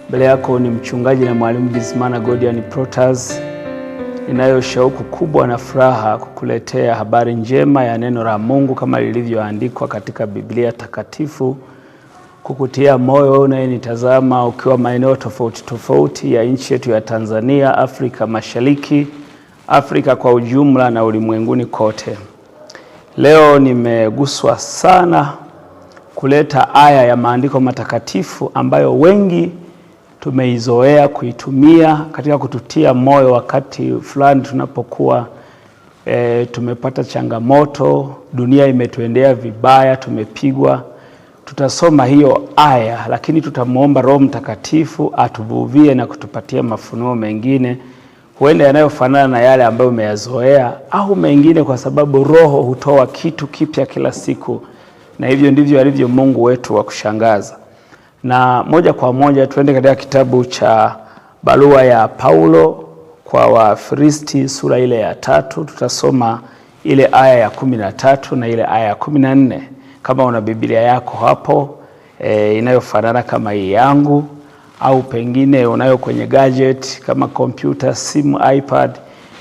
Mbele yako ni mchungaji na mwalimu Bizimana Godian Protas. Ninayo shauku kubwa na furaha kukuletea habari njema ya neno la Mungu kama lilivyoandikwa katika Biblia takatifu, kukutia moyo unayenitazama ukiwa maeneo tofauti tofauti ya nchi yetu ya Tanzania, Afrika Mashariki, Afrika kwa ujumla na ulimwenguni kote. Leo nimeguswa sana kuleta aya ya maandiko matakatifu ambayo wengi tumeizoea kuitumia katika kututia moyo wakati fulani tunapokuwa tumepata changamoto, dunia imetuendea vibaya, tumepigwa. Tutasoma hiyo aya, lakini tutamuomba Roho Mtakatifu atuvuvie na kutupatia mafunuo mengine, huenda yanayofanana na yale ambayo umeyazoea au mengine, kwa sababu Roho hutoa kitu kipya kila siku, na hivyo ndivyo alivyo Mungu wetu wa kushangaza. Na moja kwa moja tuende katika kitabu cha barua ya Paulo kwa Wafilisti sura ile ya 3. Tutasoma ile aya ya 13 na ile aya ya 14. Kama una Biblia yako hapo inayofanana kama hii yangu, au pengine unayo kwenye gadget kama kompyuta, simu, iPad,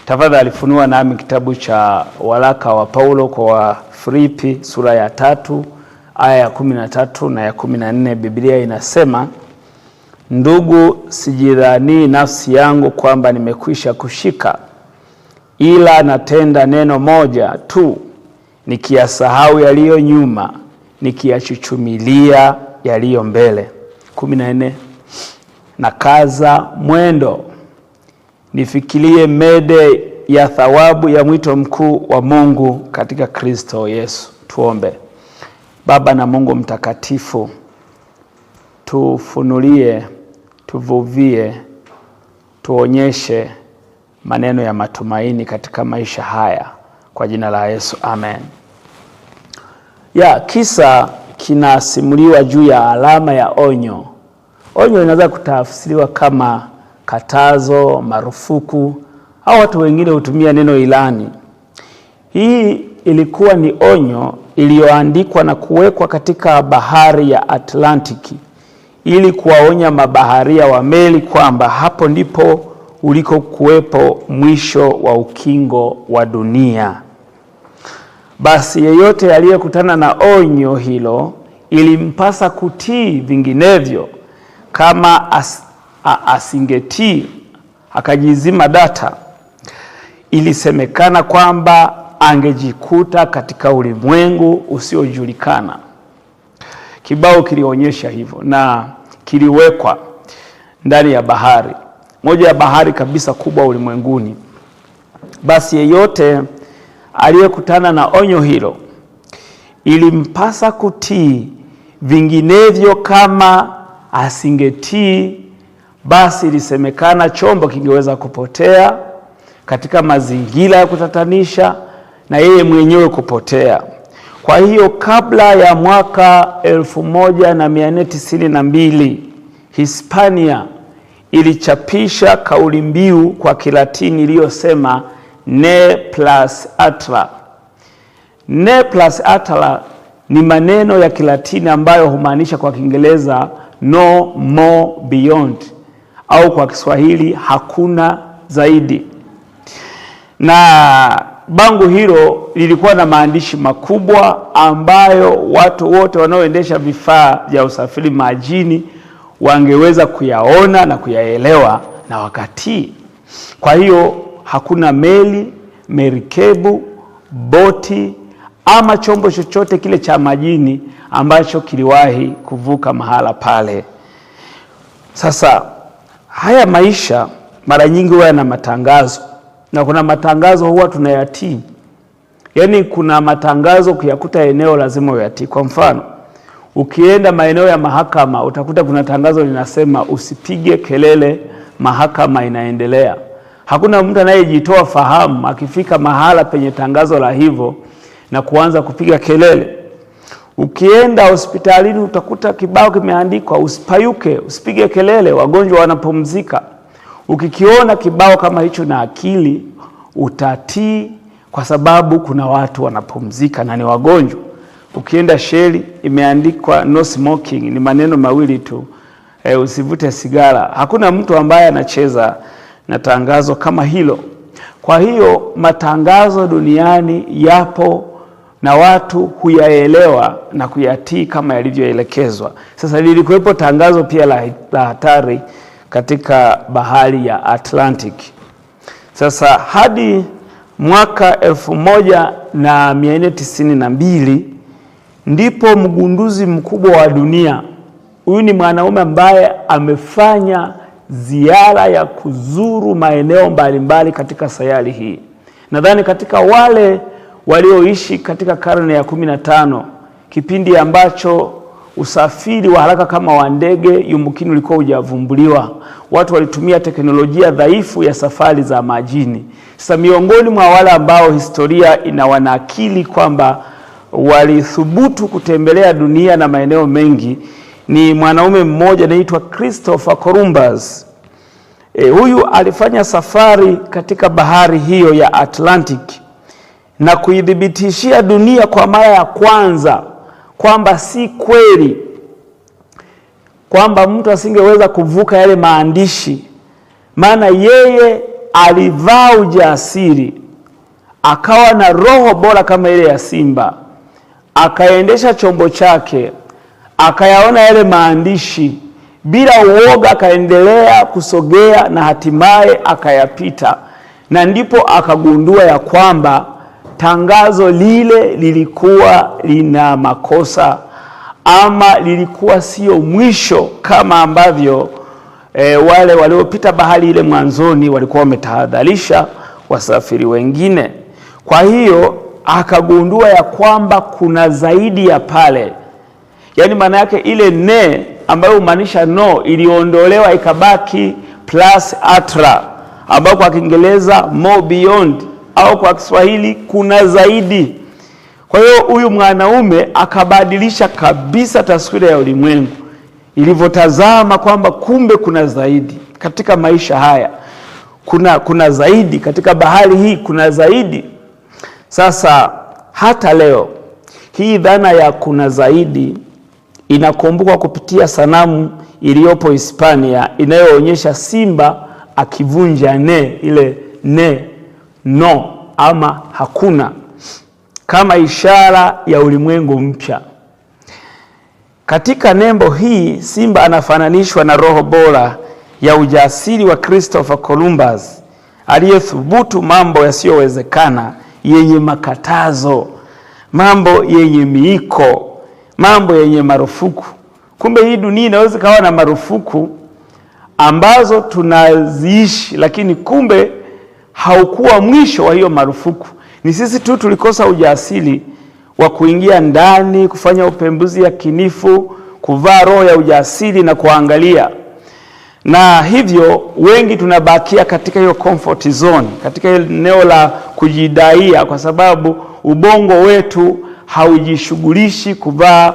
tafadhali funua nami kitabu cha waraka wa Paulo kwa Wafilipi sura ya 3 aya ya 13 na ya 14. Biblia inasema, ndugu, sijidhani nafsi yangu kwamba nimekwisha kushika, ila natenda neno moja tu, nikiyasahau yaliyo nyuma, nikiyachuchumilia yaliyo mbele. 14. Na kaza mwendo, nifikirie mede ya thawabu ya mwito mkuu wa Mungu katika Kristo Yesu. Tuombe. Baba na Mungu mtakatifu, tufunulie, tuvuvie, tuonyeshe maneno ya matumaini katika maisha haya, kwa jina la Yesu, amen. Kisa kinasimuliwa juu ya alama ya onyo. Onyo inaweza kutafsiriwa kama katazo, marufuku, au watu wengine hutumia neno ilani. Hii ilikuwa ni onyo iliyoandikwa na kuwekwa katika bahari ya Atlantiki ili kuwaonya mabaharia wa meli kwamba hapo ndipo uliko kuwepo mwisho wa ukingo wa dunia. Basi yeyote aliyekutana na onyo hilo ilimpasa kutii, vinginevyo kama asingetii akajizima data, ilisemekana kwamba angejikuta katika ulimwengu usiojulikana. Kibao kilionyesha hivyo na kiliwekwa ndani ya bahari, moja ya bahari kabisa kubwa ulimwenguni. Basi yeyote aliyekutana na onyo hilo ilimpasa kutii, vinginevyo kama asingetii, basi ilisemekana chombo kingeweza kupotea katika mazingira ya kutatanisha na yeye mwenyewe kupotea. Kwa hiyo kabla ya mwaka 1492 Hispania ilichapisha kauli mbiu kwa Kilatini iliyosema ne plus ultra. Ne plus ultra ni maneno ya Kilatini ambayo humaanisha kwa Kiingereza no more beyond, au kwa Kiswahili hakuna zaidi. Na bango hilo lilikuwa na maandishi makubwa ambayo watu wote wanaoendesha vifaa vya usafiri majini wangeweza kuyaona na kuyaelewa na wakati. Kwa hiyo hakuna meli, merikebu, boti ama chombo chochote kile cha majini ambacho kiliwahi kuvuka mahala pale. Sasa haya maisha mara nyingi huwa yana matangazo, na kuna matangazo huwa tunayatii. Yaani kuna matangazo kuyakuta eneo lazima uyatii. Kwa mfano, ukienda maeneo ya mahakama utakuta kuna tangazo linasema usipige kelele, mahakama inaendelea. Hakuna mtu anayejitoa fahamu akifika mahala penye tangazo la hivyo na kuanza kupiga kelele. Ukienda hospitalini utakuta kibao kimeandikwa usipayuke, usipige kelele, wagonjwa wanapumzika. Ukikiona kibao kama hicho na akili utatii, kwa sababu kuna watu wanapumzika na ni wagonjwa. Ukienda sheli imeandikwa no smoking, ni maneno mawili tu, usivute sigara. Hakuna mtu ambaye anacheza na tangazo kama hilo. Kwa hiyo matangazo duniani yapo na watu huyaelewa na kuyatii kama yalivyoelekezwa. Sasa lilikuwepo tangazo pia la hatari katika bahari ya Atlantic. Sasa hadi mwaka 1492 ndipo mgunduzi mkubwa wa dunia, huyu ni mwanaume ambaye amefanya ziara ya kuzuru maeneo mbalimbali katika sayari hii. Nadhani katika wale walioishi katika karne ya 15, kipindi ambacho usafiri wa haraka kama wa ndege yumkini ulikuwa hujavumbuliwa, watu walitumia teknolojia dhaifu ya safari za majini. Sasa miongoni mwa wale ambao historia inawanakili kwamba walithubutu kutembelea dunia na maeneo mengi ni mwanaume mmoja anaitwa Christopher Columbus. Huyu alifanya safari katika bahari hiyo ya Atlantic na kuidhibitishia dunia kwa mara ya kwanza kwamba si kweli kwamba mtu asingeweza kuvuka yale maandishi. Maana yeye alivaa ujasiri, akawa na roho bora kama ile ya simba, akaendesha chombo chake, akayaona yale maandishi bila uoga, akaendelea kusogea na hatimaye akayapita. Na ndipo akagundua ya kwamba tangazo lile lilikuwa lina makosa, ama lilikuwa sio mwisho kama ambavyo wale waliopita bahari ile mwanzoni walikuwa wametahadharisha wasafiri wengine. Kwa hiyo akagundua ya kwamba kuna zaidi ya pale. Yaani maana yake ile ne ambayo humaanisha no iliondolewa ikabaki plus atra, ambayo kwa Kiingereza more beyond, au kwa Kiswahili kuna zaidi. Kwa hiyo huyu mwanaume akabadilisha kabisa taswira ya ulimwengu ilivyotazama kwamba kumbe kuna zaidi katika maisha haya, kuna zaidi katika bahari hii, kuna zaidi. Sasa hata leo hii dhana ya kuna zaidi inakumbukwa kupitia sanamu iliyopo Hispania inayoonyesha simba akivunja ne, ile ne, no ama hakuna, kama ishara ya ulimwengu mpya. Katika nembo hii simba anafananishwa na roho bora ya ujasiri wa Christopher Columbus aliyethubutu mambo yasiyowezekana, yenye makatazo, mambo yenye miiko, mambo yenye marufuku. Kumbe hii dunia inaweza kawa na marufuku ambazo tunaziishi, lakini kumbe haukuwa mwisho wa hiyo marufuku. Ni sisi tu tulikosa ujasiri wa kuingia ndani, kufanya upembuzi yakinifu, kuvaa roho ya ujasiri na kuangalia. Na hivyo wengi tunabakia katika hiyo comfort zone, katika eneo la kujidaia, kwa sababu ubongo wetu haujishughulishi kuvaa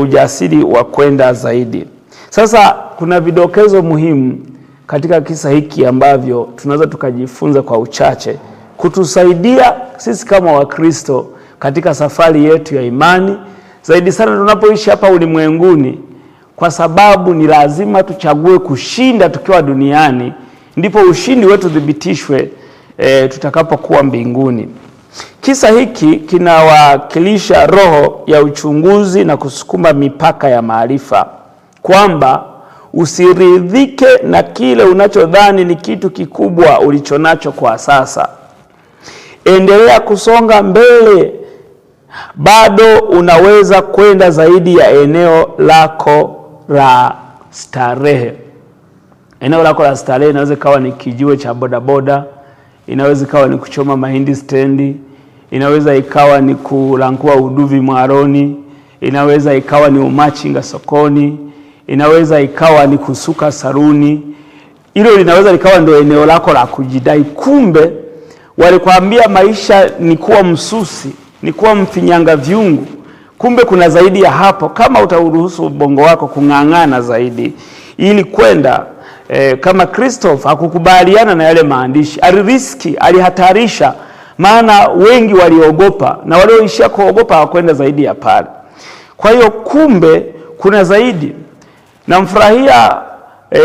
ujasiri wa kwenda zaidi. Sasa kuna vidokezo muhimu katika kisa hiki ambavyo tunaweza tukajifunza kwa uchache kutusaidia sisi kama Wakristo katika safari yetu ya imani, zaidi sana tunapoishi hapa ulimwenguni, kwa sababu ni lazima tuchague kushinda tukiwa duniani, ndipo ushindi wetu dhibitishwe tutakapokuwa mbinguni. Kisa hiki kinawakilisha roho ya uchunguzi na kusukuma mipaka ya maarifa, kwamba usiridhike na kile unachodhani ni kitu kikubwa ulichonacho kwa sasa. Endelea kusonga mbele, bado unaweza kwenda zaidi ya eneo lako la starehe. Eneo lako la starehe inaweza kawa ni kijiwe cha bodaboda, inaweza ikawa ni kuchoma mahindi stendi, inaweza ikawa ni kulangua uduvi mwaroni, inaweza ikawa ni umachinga sokoni, inaweza ikawa ni kusuka saruni. Hilo linaweza likawa ndio eneo lako la kujidai. Kumbe walikwambia maisha ni kuwa msusi, ni kuwa mfinyanga vyungu. Kumbe kuna zaidi ya hapo, kama utauruhusu ubongo wako kung'ang'ana zaidi ili kwenda kama Christopher hakukubaliana na yale maandishi, aliriski, alihatarisha. Maana wengi waliogopa, na walioishia kuogopa hawakwenda zaidi ya pale. Kwa hiyo kumbe kuna zaidi. Namfurahia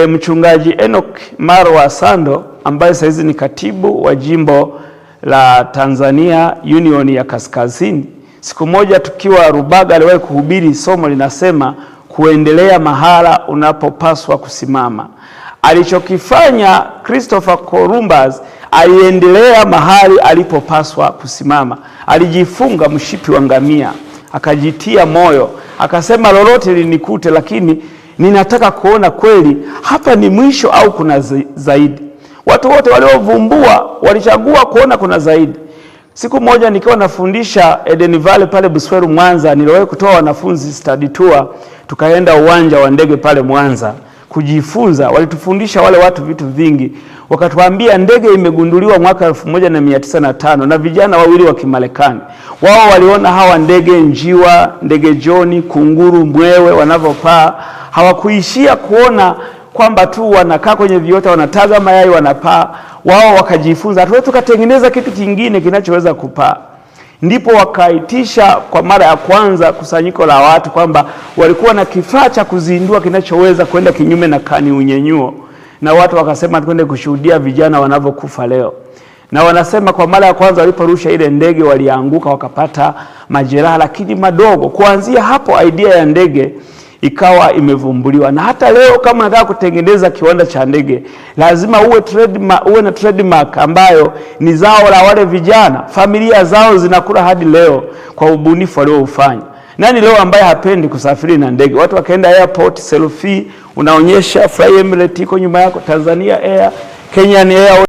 mchungaji Enoch Marwa Sando ambaye saizi ni katibu wa jimbo la Tanzania Union ya Kaskazini. Siku moja tukiwa Rubaga aliwahi kuhubiri somo linasema kuendelea mahala unapopaswa kusimama. Alichokifanya Christopher Columbus, aliendelea mahali alipopaswa kusimama. Alijifunga mshipi wa ngamia, akajitia moyo, akasema lolote linikute, lakini ninataka kuona kweli hapa ni mwisho au kuna zaidi. Watu wote waliovumbua walichagua kuona kuna zaidi. Siku moja nikiwa nafundisha Eden Valley pale Busweru Mwanza, niliwahi kutoa wanafunzi study tour, tukaenda uwanja wa ndege pale Mwanza kujifunza. Walitufundisha wale watu vitu vingi, wakatuambia ndege imegunduliwa mwaka 1905 na vijana wawili wa Kimarekani. Wao waliona hawa ndege njiwa, ndege joni, kunguru, mwewe wanavyopaa. Hawakuishia kuona kwamba tu wanakaa kwenye viota wanataga mayai wanapaa. Wao wakajifunza hatuwezi tukatengeneza kitu kingine kinachoweza kupaa. Ndipo wakaitisha kwa mara ya kwanza kusanyiko la watu kwamba walikuwa na kifaa cha kuzindua kinachoweza kwenda kinyume na kani unyenyuo, na watu wakasema twende kushuhudia vijana wanavyokufa leo. Na wanasema kwa mara ya kwanza waliporusha ile ndege walianguka wakapata majeraha lakini madogo. Kuanzia hapo idea ya ndege ikawa imevumbuliwa, na hata leo kama unataka kutengeneza kiwanda cha ndege lazima uwe na trademark ambayo ni zao la wale vijana, familia zao zinakula hadi leo kwa ubunifu walioufanya. Nani leo ambaye hapendi kusafiri na ndege? Watu wakaenda airport, selfie unaonyesha Fly Emirates iko nyuma yako, Tanzania Air, Kenyan Air.